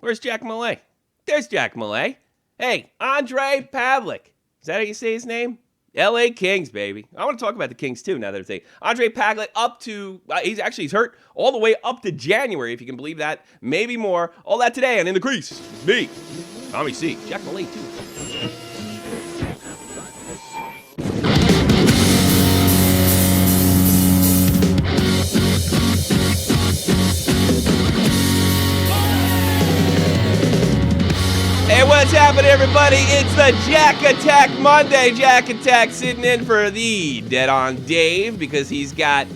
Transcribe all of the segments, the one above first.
Where's Jack Malay? There's Jack Malay. Hey, Andre Pavelec. Is that how you say his name? L.A. Kings, baby. I want to talk about the Kings, too, now that they're saying. Andre Pavelec up to, he's hurt all the way up to January, if you can believe that. Maybe more. All that today, and in the crease, me, Tommy C. Jack Malay, too. Hey, what's happening, everybody? It's the Jack Attack Monday. Jack Attack sitting in for the Dead on Dave because he's got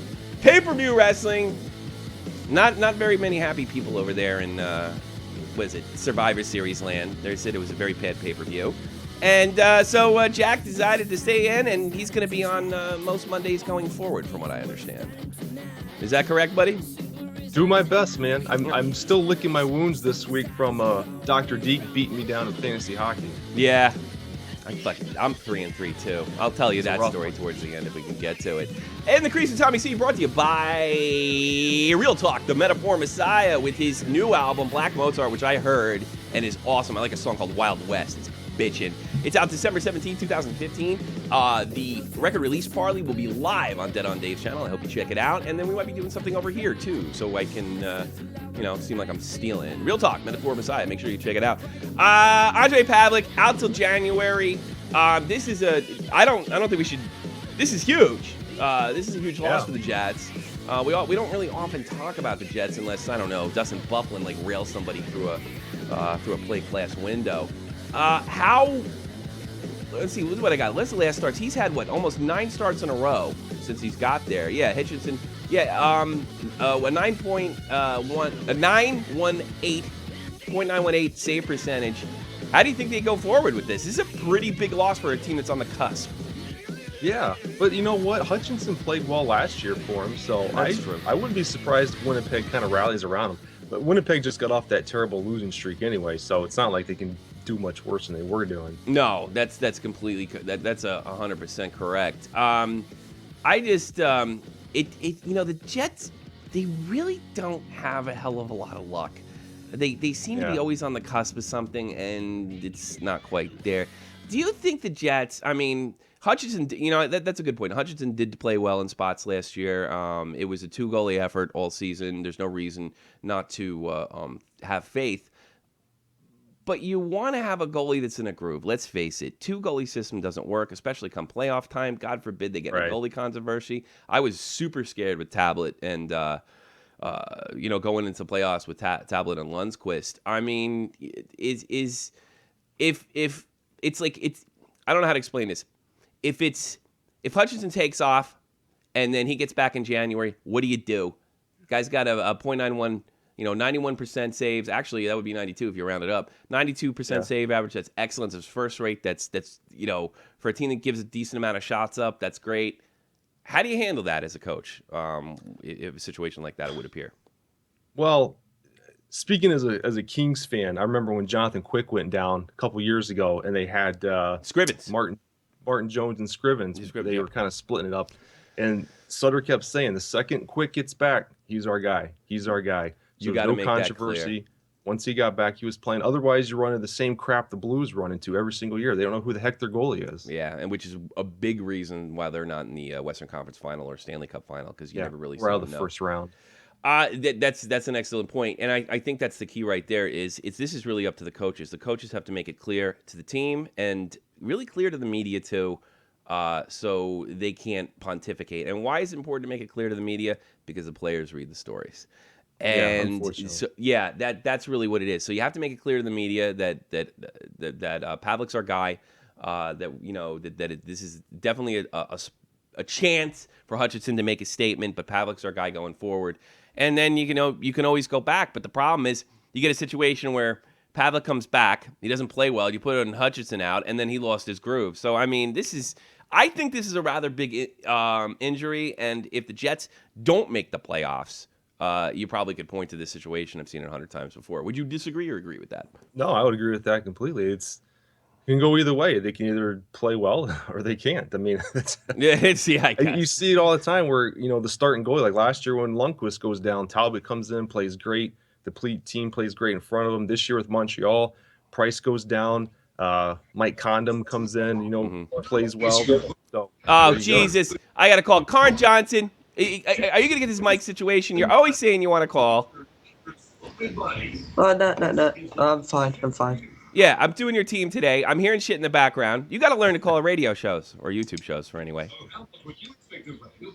pay-per-view wrestling. Not very many happy people over there in, Survivor Series land. They said it was a very bad pay-per-view. And so Jack decided to stay in, and he's going to be on most Mondays going forward, from what I understand. Is that correct, buddy? Do my best, man. I'm still licking my wounds this week from Dr. Deke beating me down in fantasy hockey. Yeah. I'm 3-3 too. I'll tell you that story towards the end if we can get to it. And the Crease and Tommy C brought to you by Real Talk, the Metaphor Messiah, with his new album, Black Mozart, which I heard and is awesome. I like a song called Wild West. It's bitchin'. It's out December 17, 2015. The record release party will be live on Dead on Dave's channel. I hope you check it out. And then we might be doing something over here, too, so I can, seem like I'm stealing. Real Talk, Metaphor Messiah. Make sure you check it out. Andre Pavelec, out till January. This is I don't think we should, this is huge. This is a huge loss for the Jets. We don't really often talk about the Jets unless, I don't know, Dustin Byfuglien, like, rails somebody through a plate glass window. Let's see, this is what I got. Let's the last starts. He's had, almost 9 starts in a row since he's got there. Yeah, Hitchinson. Yeah, a 918 save percentage. How do you think they go forward with this? This is a pretty big loss for a team that's on the cusp. Yeah, but you know what? Hutchinson played well last year for him, so I wouldn't be surprised if Winnipeg kind of rallies around him. But Winnipeg just got off that terrible losing streak anyway, so it's not like they can do much worse than they were doing. No, that's completely that's 100% correct. I just the Jets, they really don't have a hell of a lot of luck. They seem to be always on the cusp of something, and it's not quite there. Do you think the Jets? I mean, Hutchinson, that's a good point. Hutchinson did play well in spots last year. It was a 2-goalie effort all season. There's no reason not to have faith. But you want to have a goalie that's in a groove. Let's face it, 2-goalie system doesn't work, especially come playoff time. God forbid they get a goalie controversy. I was super scared with Tablet and going into playoffs with Tablet and Lundqvist. I mean, if it's like I don't know how to explain this. If Hutchinson takes off and then he gets back in January, what do you do? Guy's got a .91. 91% saves. Actually, that would be 92 if you round it up. 92% save average. That's excellent. It's first rate. That's for a team that gives a decent amount of shots up. That's great. How do you handle that as a coach? If a situation like that would appear. Well, speaking as a Kings fan, I remember when Jonathan Quick went down a couple years ago, and they had Scrivens, Martin Jones, and Scrivens. They were kind of splitting it up, and Sutter kept saying, "The second Quick gets back, he's our guy. He's our guy." So you got to make controversy. That clear. Once he got back, he was playing. Otherwise, you're running the same crap the Blues run into every single year. They don't know who the heck their goalie is. Yeah, and which is a big reason why they're not in the Western Conference Final or Stanley Cup Final, because you never really see them. First round. That's an excellent point, and I think that's the key right there. This is really up to the coaches. The coaches have to make it clear to the team and really clear to the media too, so they can't pontificate. And why is it important to make it clear to the media? Because the players read the stories. And that's really what it is. So you have to make it clear to the media that Pavelec's our guy. This is definitely a chance for Hutchinson to make a statement, but Pavelec's our guy going forward. And then you can always go back. But the problem is you get a situation where Pavelec comes back, he doesn't play well. You put Hutchinson out, and then he lost his groove. So I mean, I think this is a rather big injury. And if the Jets don't make the playoffs, you probably could point to this situation. I've seen it 100 times before. Would you disagree or agree with that? No, I would agree with that completely. It can go either way. They can either play well or they can't. I mean, you see it all the time where, the starting goalie, like last year when Lundqvist goes down, Talbot comes in, plays great. team plays great in front of them. This year with Montreal, Price goes down. Mike Condom comes in, plays well. So, oh, Jesus. I got to call Karn Johnson. Are you going to get this mic situation? You're always saying you want to call. Oh, no. I'm fine. Yeah, I'm doing your team today. I'm hearing shit in the background. You got to learn to call radio shows or YouTube shows for anyway.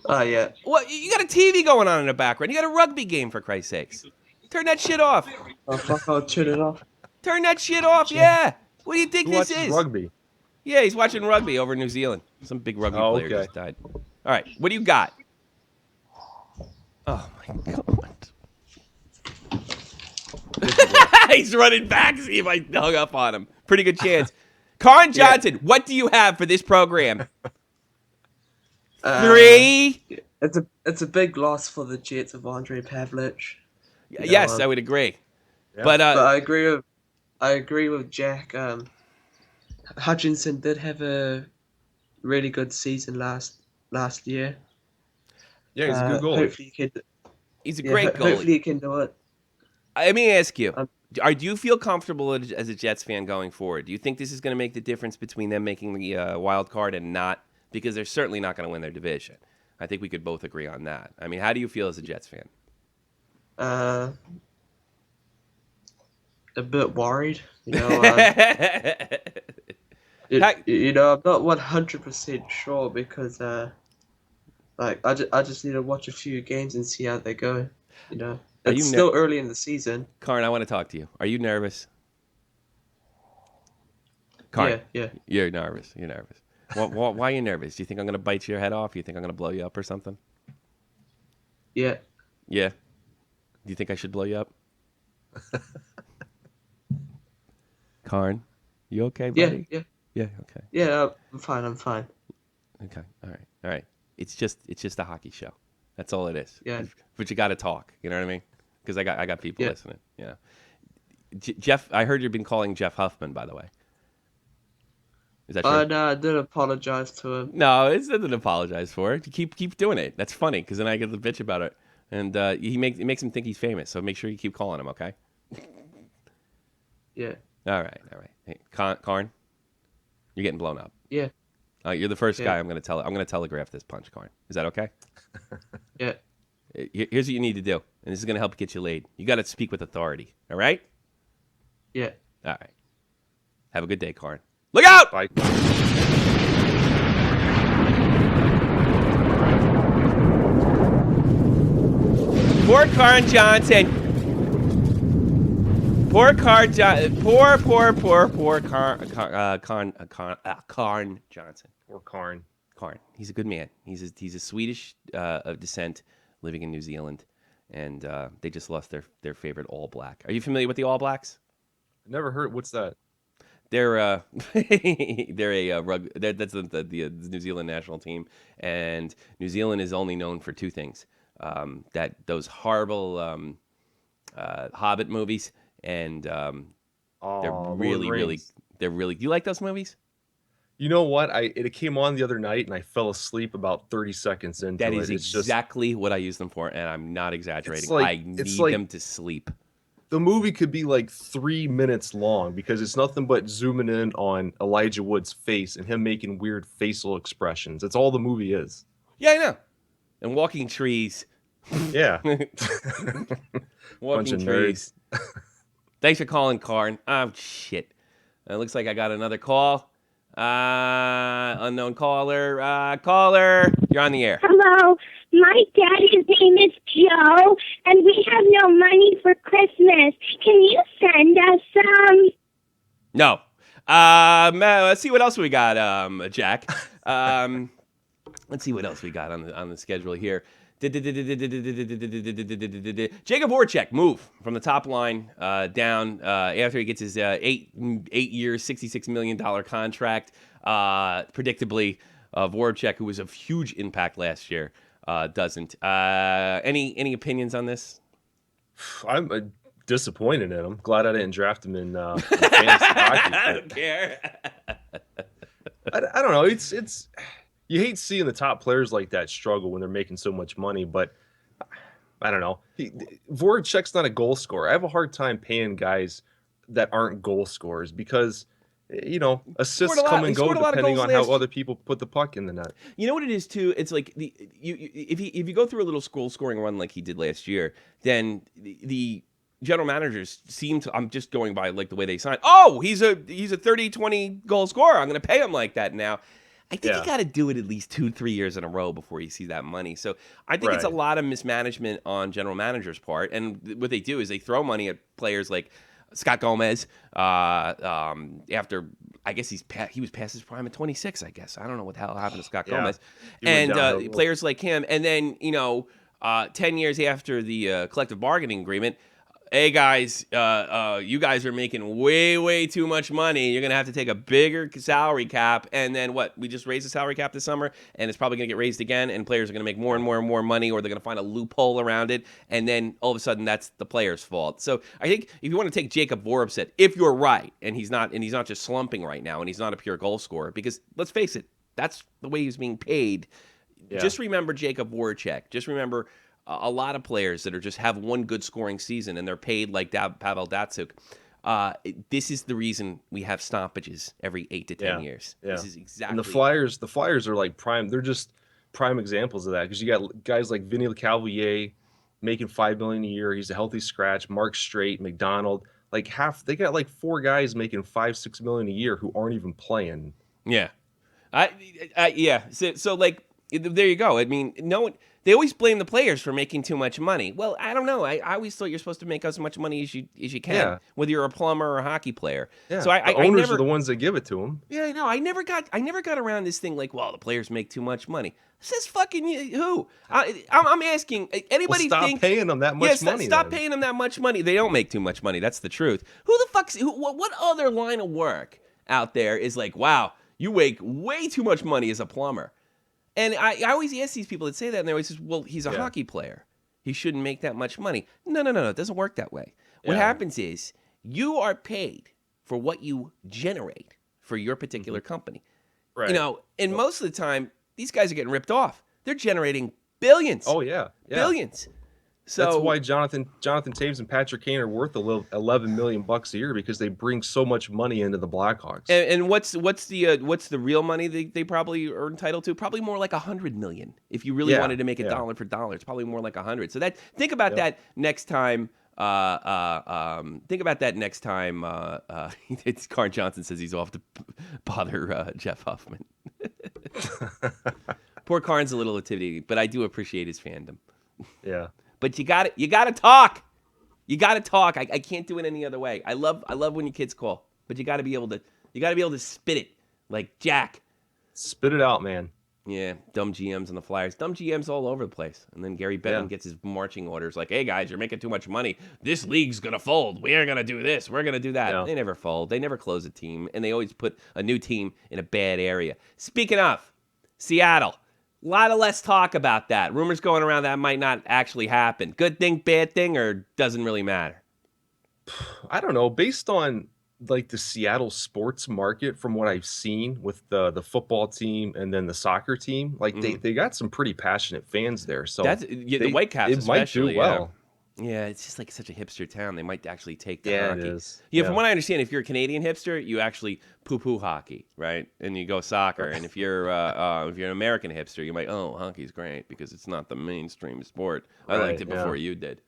Oh, yeah. Well, you got a TV going on in the background. You got a rugby game, for Christ's sakes. Turn that shit off. Oh, fuck, I'll turn it off. Turn that shit off, yeah. What do you think this is? Rugby. Yeah, he's watching rugby over in New Zealand. Some big rugby player just died. All right, what do you got? Oh, my God. He's running back to see if I hung up on him. Pretty good chance. Karn Johnson, what do you have for this program? 3. It's a big loss for the Jets of Andre Pavelec. Yes, I would agree. Yeah. But I agree with Jack. Hutchinson did have a really good season last year. Yeah, he's a good goalie. Hopefully he's a great goalie. Hopefully he can do it. Let me ask you. Do you feel comfortable as a Jets fan going forward? Do you think this is going to make the difference between them making the wild card and not? Because they're certainly not going to win their division. I think we could both agree on that. I mean, how do you feel as a Jets fan? A bit worried. I'm not 100% sure because I just need to watch a few games and see how they go. It's still early in the season. Karn, I want to talk to you. Are you nervous? Karn, yeah. You're nervous. Why are you nervous? Do you think I'm going to bite your head off? Do you think I'm going to blow you up or something? Yeah. Yeah? Do you think I should blow you up? Karn, you okay, buddy? Yeah. Yeah, okay. Yeah, I'm fine. Okay, all right. It's just a hockey show. That's all it is. Yeah. But you got to talk. You know what I mean? Because I got people listening. Yeah. Jeff, I heard you've been calling Jeff Huffman, by the way. Is that true? No, I did apologize to him. No, it's nothing to apologize for. Keep doing it. That's funny because then I get the bitch about it, and it makes him think he's famous. So make sure you keep calling him, okay? Yeah. All right. Hey, Karn, you're getting blown up. Yeah. You're the first guy I'm going to telegraph this punch, Karn. Is that okay? Yeah. Here's what you need to do, and this is going to help get you laid. You got to speak with authority. All right? Yeah. All right. Have a good day, Karn. Look out! Bye. Poor Karn Johnson. Poor Karn Johnson. Poor Karn Johnson. Or Karn. Karn. He's a good man. He's a Swedish of descent living in New Zealand, and they just lost their favorite All Black. Are you familiar with the All Blacks? Never heard. What's that? They're they're a that's the New Zealand national team, and New Zealand is only known for two things: that those horrible Hobbit movies, and they're really. Do you like those movies? You know what? It came on the other night, and I fell asleep about 30 seconds into it. That is exactly what I use them for, and I'm not exaggerating. I need them to sleep. The movie could be like 3 minutes long because it's nothing but zooming in on Elijah Wood's face and him making weird facial expressions. That's all the movie is. Yeah, I know. And walking trees. Yeah. Walking trees. Thanks for calling, Karn. Oh, shit. It looks like I got another call. Unknown caller. Caller, you're on the air. Hello. My daddy's name is Joe, and we have no money for Christmas. Can you send us some? No. Let's see what else we got, Jack. Let's see what else we got on the schedule here. Jakub Voracek move from the top line down after he gets his 8 years, $66 million contract. Predictably, Voracek, who was of huge impact last year, doesn't. Any opinions on this? I'm disappointed in him. Glad I didn't draft him in fantasy hockey. I don't care. I don't know. It's you hate seeing the top players like that struggle when they're making so much money, but I don't know. Voracek's not a goal scorer. I have a hard time paying guys that aren't goal scorers because, assists come and go depending on how other people put the puck in the net. You know what it is too? It's like if you go through a little goal scoring run like he did last year, then the general managers seem to. I'm just going by like the way they sign. Oh, he's a 30-20 goal scorer. I'm going to pay him like that now. I think you got to do it at least 2-3 years in a row before you see that money. So I think it's a lot of mismanagement on general managers' part. And what they do is they throw money at players like Scott Gomez. After I guess he was past his prime at 26. I guess I don't know what the hell happened to Scott Gomez. And players like him. And then 10 years after the collective bargaining agreement. Hey guys, you guys are making way too much money. You're gonna have to take a bigger salary cap, and then what? We just raised the salary cap this summer, and it's probably gonna get raised again, and players are gonna make more and more money, or they're gonna find a loophole around it, and then all of a sudden that's the player's fault. So I think if you want to take Jakub Voracek, if you're right, and he's not just slumping right now, and he's not a pure goal scorer, because let's face it, that's the way he's being paid. Yeah. Just remember Jakub Voracek. Just remember. A lot of players that just have one good scoring season and they're paid like Pavelec. This is the reason we have stoppages every 8 to 10 years. Yeah. This is exactly. And the Flyers are like prime. They're just prime examples of that because you got guys like Vinny Lecavalier making $5 million a year. He's a healthy scratch. Mark Streit, McDonald, they got like 4 guys making $5-6 million a year who aren't even playing. Yeah, yeah. So like there you go. I mean, no one. They always blame the players for making too much money. Well, I don't know. I always thought you're supposed to make as much money as you can, whether you're a plumber or a hockey player. Yeah. So the owners are the ones that give it to them. Yeah, I know. I never got around this thing like, well, the players make too much money. Says fucking who? I'm asking anybody. Well, stop paying them that much money. Stop paying them that much money. They don't make too much money. That's the truth. What other line of work out there is like, wow, you make way too much money as a plumber? And I always ask these people that say that, and they always say, well, he's a hockey player. He shouldn't make that much money. No. It doesn't work that way. What happens is you are paid for what you generate for your particular company. Right. And most of the time, these guys are getting ripped off. They're generating billions. Oh, yeah. Billions. So that's why Jonathan Toews and Patrick Kane are worth $11 million a year because they bring so much money into the Blackhawks. And what's the real money they probably are entitled to? Probably more like $100 million. If you really wanted to make it dollar for dollar, it's probably more like 100. So think about that next time. Think about that next time. Carn Johnson says he's off to bother Jeff Huffman. Poor Carn's a little intimidating, but I do appreciate his fandom. Yeah. But you got to talk. You got to talk. I can't do it any other way. I love when your kids call, but you got to be able to spit it like Jack. Spit it out, man. Yeah, dumb GMs on the Flyers. Dumb GMs all over the place. And then Gary Bettman gets his marching orders like, hey, guys, you're making too much money. This league's going to fold. We're going to do this. We're going to do that. Yeah. They never fold. They never close a team, and they always put a new team in a bad area. Speaking of, Seattle. A lot of less talk about that. Rumors going around that might not actually happen. Good thing, bad thing, or doesn't really matter? I don't know. Based on like the Seattle sports market, from what I've seen with the football team and then the soccer team, like they got some pretty passionate fans there. So the Whitecaps especially might do well. Yeah, it's just like such a hipster town. They might actually take the hockey. It is. Yeah, from what I understand, if you're a Canadian hipster, you actually poo-poo hockey, right? And you go soccer. And if you're an American hipster, you might, hockey's great because it's not the mainstream sport. I liked it before you did.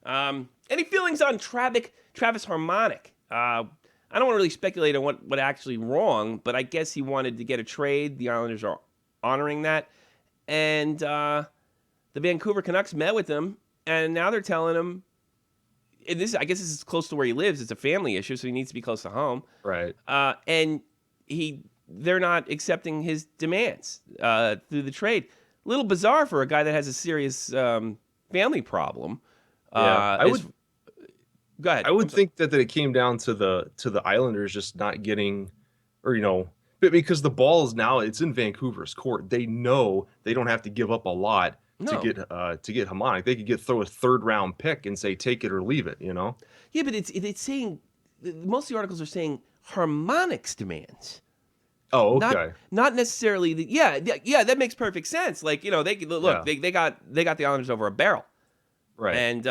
Any feelings on Travis Harmonic? I don't want to really speculate on what actually wrong, but I guess he wanted to get a trade. The Islanders are honoring that. And the Vancouver Canucks met with him. And now they're telling him, I guess this is close to where he lives. It's a family issue, so he needs to be close to home. Right. And they're not accepting his demands through the trade. A little bizarre for a guy that has a serious family problem. Go ahead. I would think that it came down to the Islanders just not getting, because the ball is now it's in Vancouver's court. They know they don't have to give up a lot. To get Hamonic. They could throw a 3rd round pick and say take it or leave it, Yeah, but it's saying most of the articles are saying Harmonic's demands. Oh, okay. Not necessarily that makes perfect sense. Like, they got the Islanders over a barrel. Right. And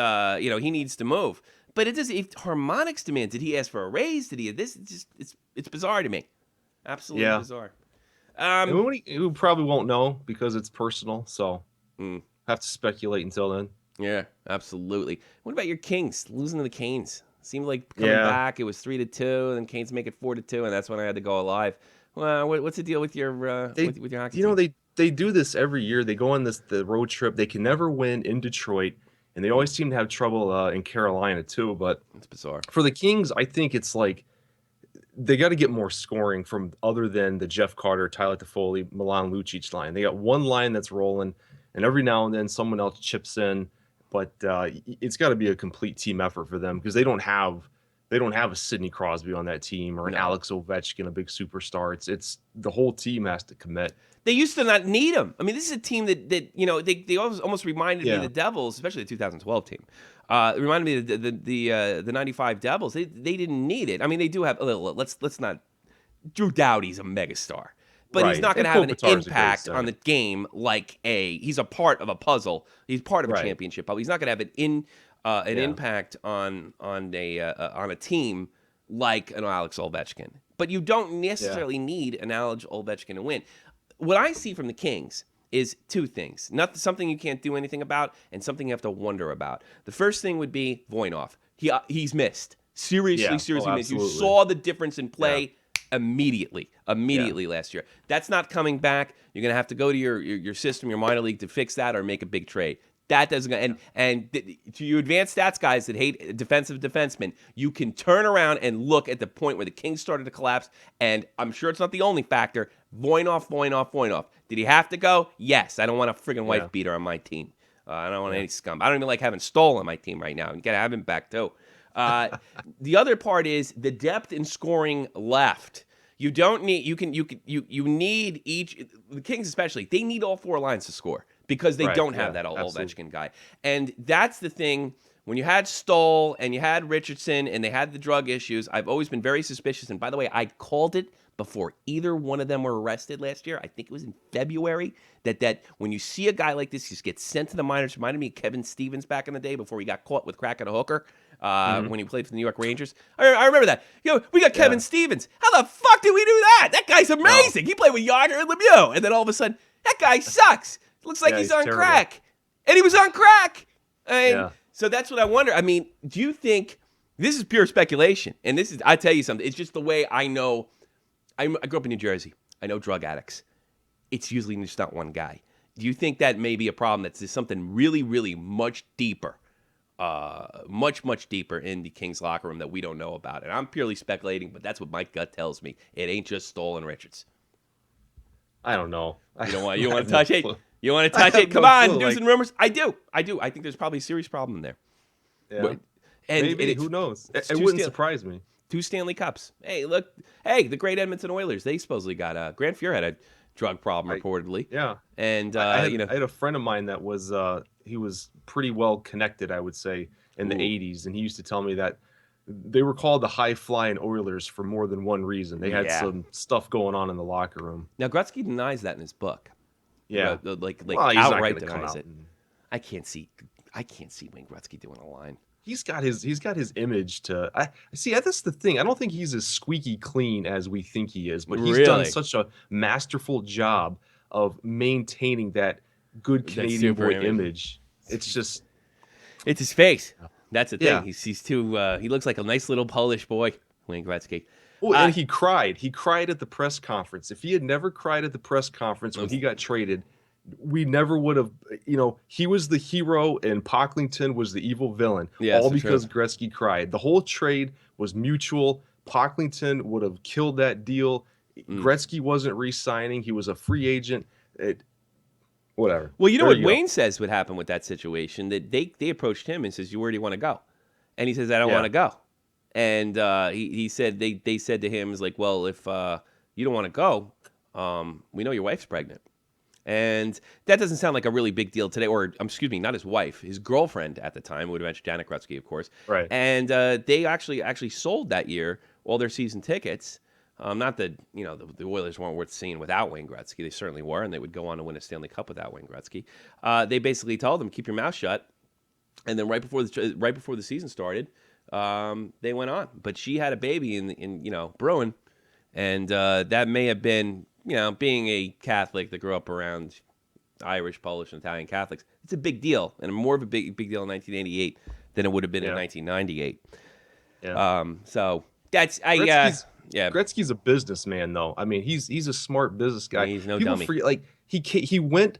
he needs to move. But it does. If Harmonic's demand, did he ask for a raise? Did he? This is just it's bizarre to me. Absolutely bizarre. We probably won't know because it's personal. So have to speculate until then. Yeah, absolutely. What about your Kings losing to the Canes? Seemed like coming back, it was 3-2, and then Canes make it 4-2, and that's when I had to go live. Well, what's the deal with your with your hockey team? They do this every year. They go on the road trip. They can never win in Detroit, and they always seem to have trouble in Carolina too. But it's bizarre. For the Kings, I think it's like they got to get more scoring from other than the Jeff Carter, Tyler Toffoli, Milan Lucic line. They got one line that's rolling, and every now and then someone else chips in. But it's got to be a complete team effort for them because they don't have a Sidney Crosby on that team or an Alex Ovechkin, a big superstar. It's the whole team has to commit. They used to not need him. I mean, this is a team that they almost reminded me of the Devils, especially the 2012 team. It reminded me of the 95 Devils. They didn't need it. I mean, they do have a little. Let's not. Drew Doughty's a megastar. But he's not going to have an impact on the game like he's a part of a puzzle. He's part of a championship puzzle. He's not going to have an impact on a team like an Alex Ovechkin. But you don't necessarily need an Alex Ovechkin to win. What I see from the Kings is two things. Something you can't do anything about and something you have to wonder about. The first thing would be Voinov. He's missed. Seriously missed. You saw the difference in play immediately last year. That's not coming back. You're going to have to go to your system, your minor league to fix that or make a big trade. That doesn't and to you advanced stats guys that hate defensive defensemen, you can turn around and look at the point where the Kings started to collapse, and I'm sure it's not the only factor. Voinov. Did he have to go? Yes. I don't want a friggin' wife beater on my team. I don't want any scum. I don't even like having Stoll on my team right now. You got to have him back too. The other part is the depth in scoring left. You don't need. You need each. The Kings especially. They need all four lines to score because they don't have that Ovechkin guy. And that's the thing. When you had Stoll and you had Richardson and they had the drug issues, I've always been very suspicious. And by the way, I called it before either one of them were arrested last year. I think it was in February. That when you see a guy like this, he just gets sent to the minors. Reminded me of Kevin Stevens back in the day before he got caught with crack at a hooker. When he played for the New York Rangers. I remember that. We got Kevin Stevens. How the fuck did we do that? That guy's amazing. He played with Yager and Lemieux. And then all of a sudden, that guy sucks. Looks like he's on terrible crack. And he was on crack. So that's what I wonder. I mean, do you think, this is pure speculation, and I tell you something, it's just the way I know. I grew up in New Jersey. I know drug addicts. It's usually just not one guy. Do you think that may be a problem that's just something really, really much deeper? Much deeper in the Kings locker room that we don't know about. And I'm purely speculating, but that's what my gut tells me. It ain't just Stoll and Richards. I don't know. You want to touch it? You want to touch it? Come on, news and rumors. I do. I think there's probably a serious problem there. Yeah. And maybe, who knows? It wouldn't surprise me. 2 Stanley Cups. Hey, look. Hey, the great Edmonton Oilers. They supposedly got Grant Fuhr had a drug problem reportedly. Yeah. And I had a friend of mine that was he was pretty well connected, I would say, in the 80s, and he used to tell me that they were called the high-flying Oilers for more than one reason. They had some stuff going on in the locker room. Now Gretzky denies that in his book. Yeah, like outright denies it. I can't see Wayne Gretzky doing a line. He's got his image to. I see. That's the thing. I don't think he's as squeaky clean as we think he is, but he's done such a masterful job of maintaining that good Canadian boy image. It's just, it's his face. That's the thing. Yeah. He's too. He looks like a nice little Polish boy, Wayne Gretzky. Oh, and he cried. He cried at the press conference. If he had never cried at the press conference when he got traded, we never would have, he was the hero and Pocklington was the evil villain. Yeah, all because Gretzky cried. The whole trade was mutual. Pocklington would have killed that deal. Gretzky wasn't re-signing. He was a free agent. Whatever. Well, you know what Wayne says would happen with that situation, that they approached him and says, where do you want to go? And he says, I don't want to go. And he said, they said to him, is like, well, if you don't want to go, we know your wife's pregnant. And that doesn't sound like a really big deal today, or excuse me, not his wife, his girlfriend at the time, would have mentioned Janet Gretzky, of course. Right. And they actually sold that year all their season tickets. Not that the Oilers weren't worth seeing without Wayne Gretzky. They certainly were, and they would go on to win a Stanley Cup without Wayne Gretzky. They basically told them, keep your mouth shut. And then right before the season started, they went on. But she had a baby in brewing, and that may have been, being a Catholic that grew up around Irish, Polish, and Italian Catholics. It's a big deal, and more of a big deal in 1988 than it would have been in 1998. Yeah. So that's Gretzky's a businessman, though. I mean, he's a smart business guy. He's no People dummy. forget, like he went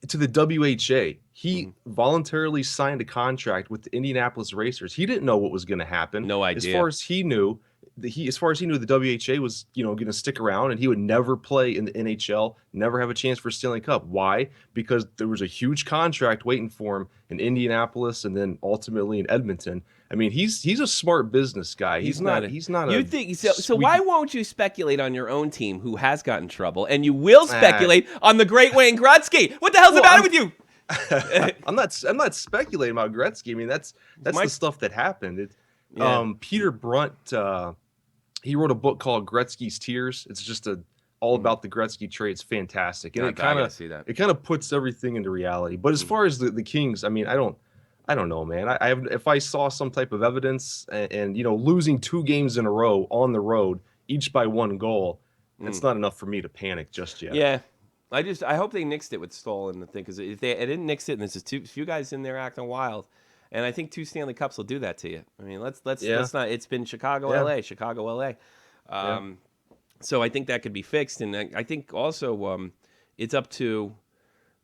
to the WHA. He voluntarily signed a contract with the Indianapolis Racers. He didn't know what was going to happen. No idea. As far as he knew, the WHA was going to stick around, and he would never play in the NHL, never have a chance for a Stanley Cup. Why? Because there was a huge contract waiting for him in Indianapolis, and then ultimately in Edmonton. I mean, he's a smart business guy. He's not. You think so? So why won't you speculate on your own team who has gotten trouble, and you will speculate on the great Wayne Gretzky? What the hell's the matter with you? I'm not speculating about Gretzky. I mean, that's the stuff that happened. Peter Brunt, he wrote a book called Gretzky's Tears. It's just all about the Gretzky trade. It's fantastic, and it kind of puts everything into reality. But as far as the Kings, I mean, I don't know, man. If I saw some type of evidence and losing 2 games in a row on the road, each by 1 goal, it's not enough for me to panic just yet. Yeah. I hope they nixed it with Stahl and the thing, because if they didn't nix it, and there's just few guys in there acting wild, and I think 2 Stanley Cups will do that to you. I mean, let's not. It's been Chicago, LA. So I think that could be fixed, and I think also it's up to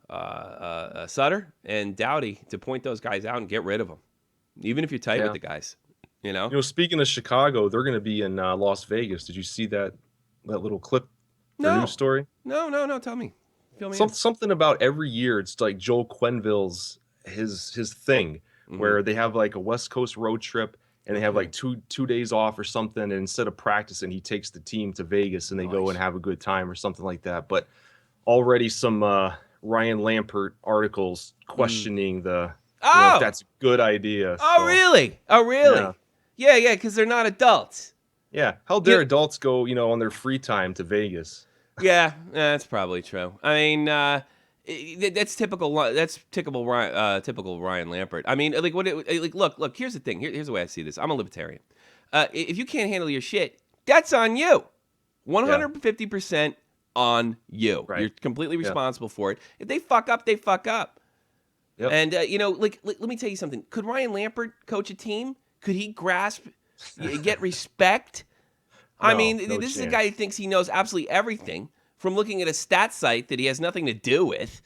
Sutter and Doughty to point those guys out and get rid of them, even if you're tight with the guys. Speaking of Chicago, they're going to be in Las Vegas. Did you see that little clip? News story? No. Tell me. Something about every year. It's like Joel Quenneville's his thing, where they have like a West Coast road trip and they have like two days off or something. And instead of practicing, he takes the team to Vegas and they go and have a good time or something like that. But already some Ryan Lampert articles questioning if that's a good idea. Oh, really? Yeah, because they're not adults. Yeah, how dare adults go, on their free time to Vegas? Yeah, that's probably true. I mean, that's typical. That's typical Ryan Lampert. I mean, look. Here's the thing. Here's the way I see this. I'm a libertarian. If you can't handle your shit, that's on you. 150% on you. Right. You're completely responsible for it. If they fuck up, they fuck up. Yep. And let me tell you something. Could Ryan Lampert coach a team? Could he get respect? I mean, this is a guy who thinks he knows absolutely everything from looking at a stat site that he has nothing to do with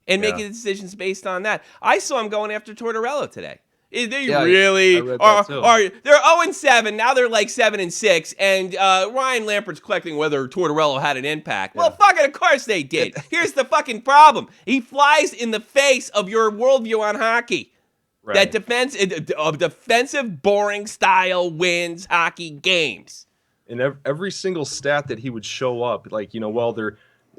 and making decisions based on that. I saw him going after Tortorella today. They really are. They're 0-7 now. They're like 7-6, and Ryan Lampert's collecting whether Tortorella had an impact. Well, fucking, of course they did. Here's the fucking problem: he flies in the face of your worldview on hockey. Right. That defensive, boring style wins hockey games. And every single stat that he would show up, they're,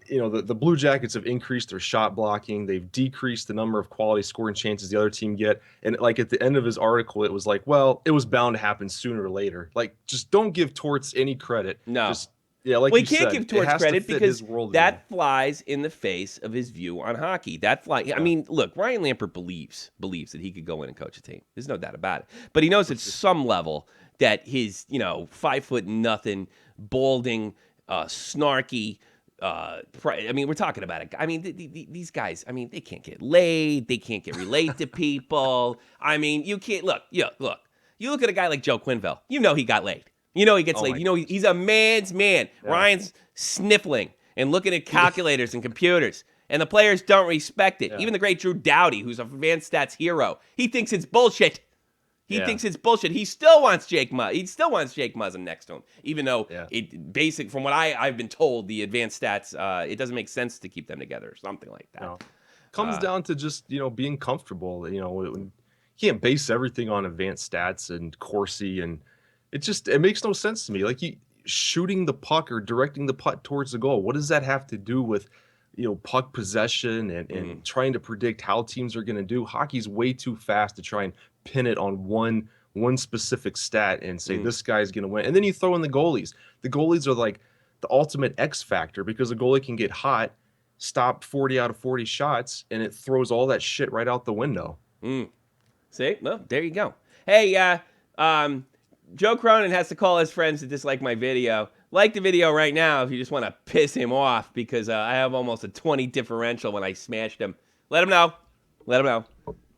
the Blue Jackets have increased their shot blocking. They've decreased the number of quality scoring chances the other team get. And at the end of his article, it was like, well, it was bound to happen sooner or later. Like, just don't give Torts any credit. No. You can't give Torts credit because that flies in the face of his view on hockey. I mean, look, Ryan Lampert believes that he could go in and coach a team. There's no doubt about it. But he knows at some level that his, 5'0", balding, snarky. I mean, we're talking about it. I mean, these guys. I mean, they can't get laid. They can't get related to people. I mean, you can't look. You look at a guy like Joe Quenneville. He got laid. He gets laid. He's a man's man. Yeah. Ryan's sniffling and looking at calculators and computers, and the players don't respect it. Yeah. Even the great Drew Doughty, who's a advanced stats hero, he thinks it's bullshit. He still wants Jake Muzzin. He still wants Jake Muzzin next to him, even though from what I've been told, the advanced stats, it doesn't make sense to keep them together or something like that. No. Comes down to just being comfortable. You can't base everything on advanced stats and Corsi, and it makes no sense to me. Like, shooting the puck or directing the puck towards the goal, what does that have to do with puck possession and trying to predict how teams are going to do? Hockey's way too fast to try and pin it on one specific stat and say this guy's going to win. And then you throw in the goalies. The goalies are like the ultimate X factor, because a goalie can get hot, stop 40 out of 40 shots, and it throws all that shit right out the window. See? Well, there you go. Hey, Joe Cronin has to call his friends to dislike my video. Like the video right now if you just want to piss him off because I have almost a 20 differential when I smashed him. Let him know. Let him know.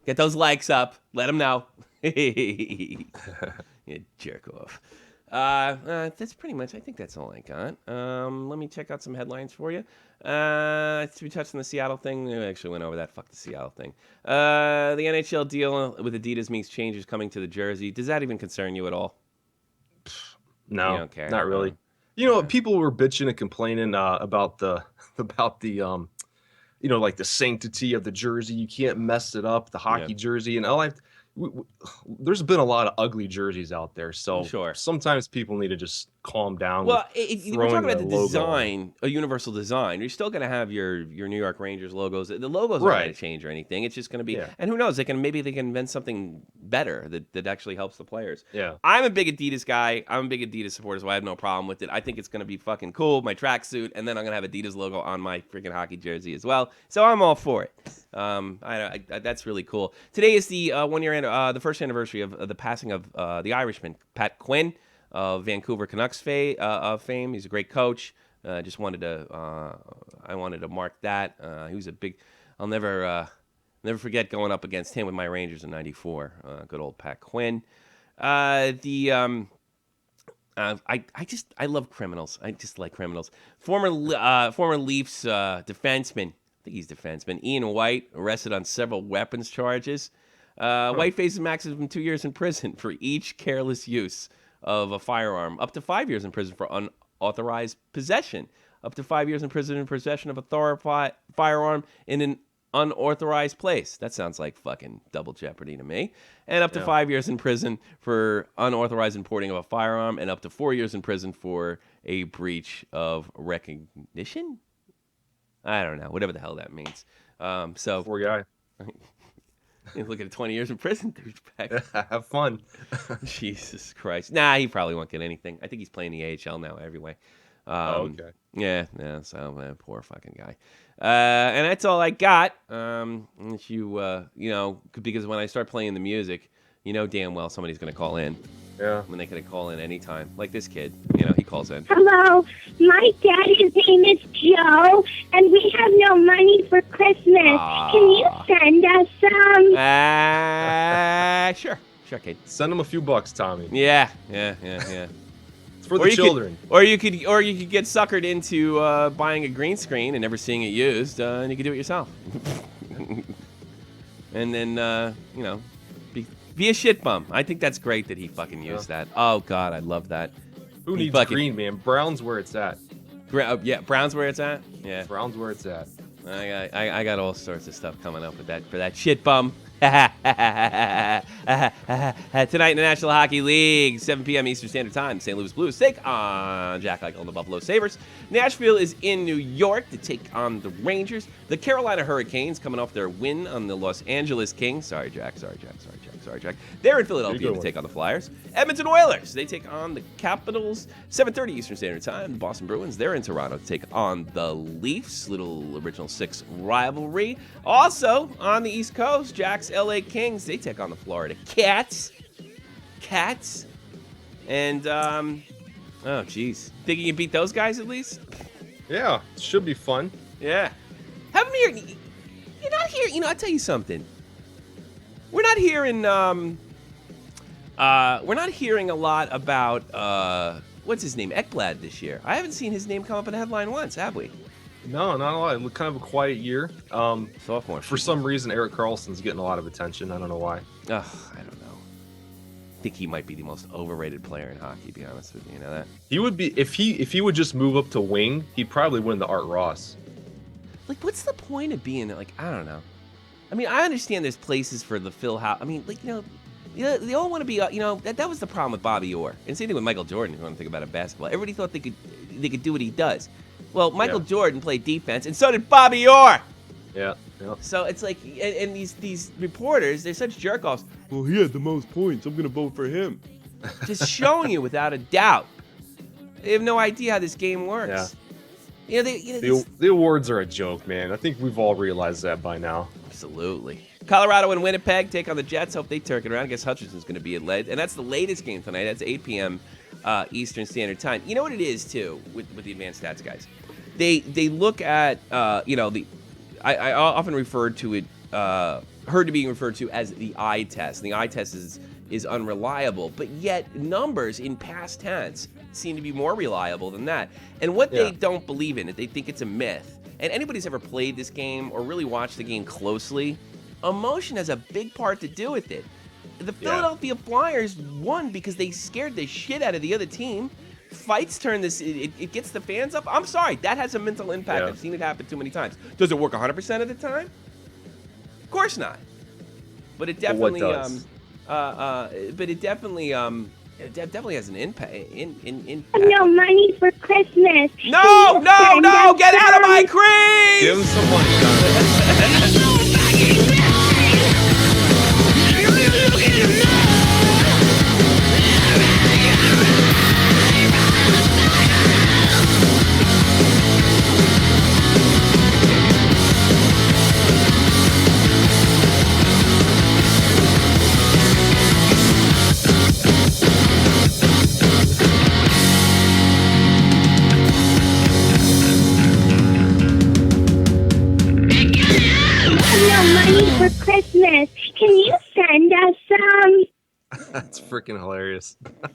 Get those likes up. Let him know. You jerk off. That's pretty much, I think that's all I got. Let me check out some headlines for you. We touched on the Seattle thing. We actually went over that. Fuck the Seattle thing. The NHL deal with Adidas means changes coming to the jersey. Does that even concern you at all? No, you don't care. Not really. You know, people were bitching and complaining about the like the sanctity of the jersey. You can't mess it up, the hockey jersey. And there's been a lot of ugly jerseys out there. So sometimes people need to just calm down. Well, we're talking about the design, a universal design. You're still going to have your New York Rangers logos. The logos aren't going to change or anything. It's just going to be, and who knows? Maybe they can invent something better that actually helps the players. Yeah, I'm a big Adidas guy. I'm a big Adidas supporter, so I have no problem with it. I think it's going to be fucking cool. My tracksuit, and then I'm going to have Adidas logo on my freaking hockey jersey as well. So I'm all for it. That's really cool. Today is the 1 year, the first anniversary of the passing of the Irishman, Pat Quinn, of Vancouver Canucks fame. He's a great coach. I wanted to mark that. He was a big. I'll never forget going up against him with my Rangers in '94. Good old Pat Quinn. I love criminals. I just like criminals. Former Leafs defenseman. I think he's defenseman. Ian White arrested on several weapons charges. White faces maximum 2 years in prison for each careless use of a firearm, up to 5 years in prison for unauthorized possession, up to 5 years in prison in possession of a firearm in an unauthorized place. That sounds like fucking double jeopardy to me. And up to 5 years in prison for unauthorized importing of a firearm, and up to 4 years in prison for a breach of recognition. I don't know, whatever the hell that means. Poor guy. You look at 20 years in prison, douchebag. Have fun. Jesus Christ. Nah, he probably won't get anything. I think he's playing the AHL now anyway. Okay. Yeah, so poor fucking guy. And that's all I got. If you because when I start playing the music, you know damn well somebody's going to call in. Yeah. When they could call in anytime. Like this kid. He calls in. Hello, my daddy's name is Joe, and we have no money for Christmas. Can you send us some? Sure, kid. Send them a few bucks, Tommy. Yeah. It's for the children. Or you could get suckered into buying a green screen and never seeing it used, and you could do it yourself. And then, be a shit bum. I think that's great that he fucking used that. Oh, God, I love that. Who needs green, man? Brown's where it's at. Yeah, Brown's where it's at? Yeah. Brown's where it's at. I got all sorts of stuff coming up for that shit bum. Tonight in the National Hockey League, 7 p.m. Eastern Standard Time, St. Louis Blues take on Jack Eichel and the Buffalo Sabres. Nashville is in New York to take on the Rangers. The Carolina Hurricanes coming off their win on the Los Angeles Kings. Sorry, Jack. They're in Philadelphia to take on the Flyers. Edmonton Oilers, they take on the Capitals. 7:30 Eastern Standard Time. The Boston Bruins, they're in Toronto to take on the Leafs. Little Original Six rivalry. Also, on the East Coast, Jack's LA Kings, they take on the Florida Cats. And, oh, geez. Think you can beat those guys at least? Yeah, should be fun. Yeah. Have them here. You're not here. I'll tell you something. We're not hearing a lot about what's his name, Ekblad, this year. I haven't seen his name come up in a headline once, have we? No, not a lot. It looked kind of a quiet year. Sophomore. For some reason, Erik Karlsson's getting a lot of attention. I don't know why. I don't know. I think he might be the most overrated player in hockey, to be honest with you. You know that? He would be if he would just move up to wing, he'd probably win the Art Ross. Like, what's the point of being like? I don't know. I mean, I understand there's places for the Phil House. I mean, they all want to be. That was the problem with Bobby Orr, and same thing with Michael Jordan. If you want to think about it, basketball, everybody thought they could do what he does. Well, Michael Jordan played defense, and so did Bobby Orr. Yeah. So it's like, and these reporters, they're such jerk-offs. Well, he had the most points. I'm going to vote for him. Just showing you without a doubt. They have no idea how this game works. Yeah. The awards are a joke, man. I think we've all realized that by now. Absolutely. Colorado and Winnipeg take on the Jets. Hope they turn it around. I guess Hutchinson's going to be at lead. And that's the latest game tonight. That's 8 p.m. Eastern Standard Time. You know what it is, too, with the advanced stats guys? They look at, I often referred to it, heard to being referred to as the eye test. And the eye test is unreliable. But yet numbers in past tense seem to be more reliable than that. And what they don't believe in it, they think it's a myth. And anybody's ever played this game or really watched the game closely, emotion has a big part to do with it. The Philadelphia Flyers won because they scared the shit out of the other team. Fights turn this, it gets the fans up. I'm sorry, that has a mental impact. I've seen it happen too many times. Does it work 100% of the time? Of course not. But it definitely, it definitely has an impact. No money for Christmas. No, get out of my crease! Give him some money, Jonathan. For Christmas. Can you send us some? That's freaking hilarious.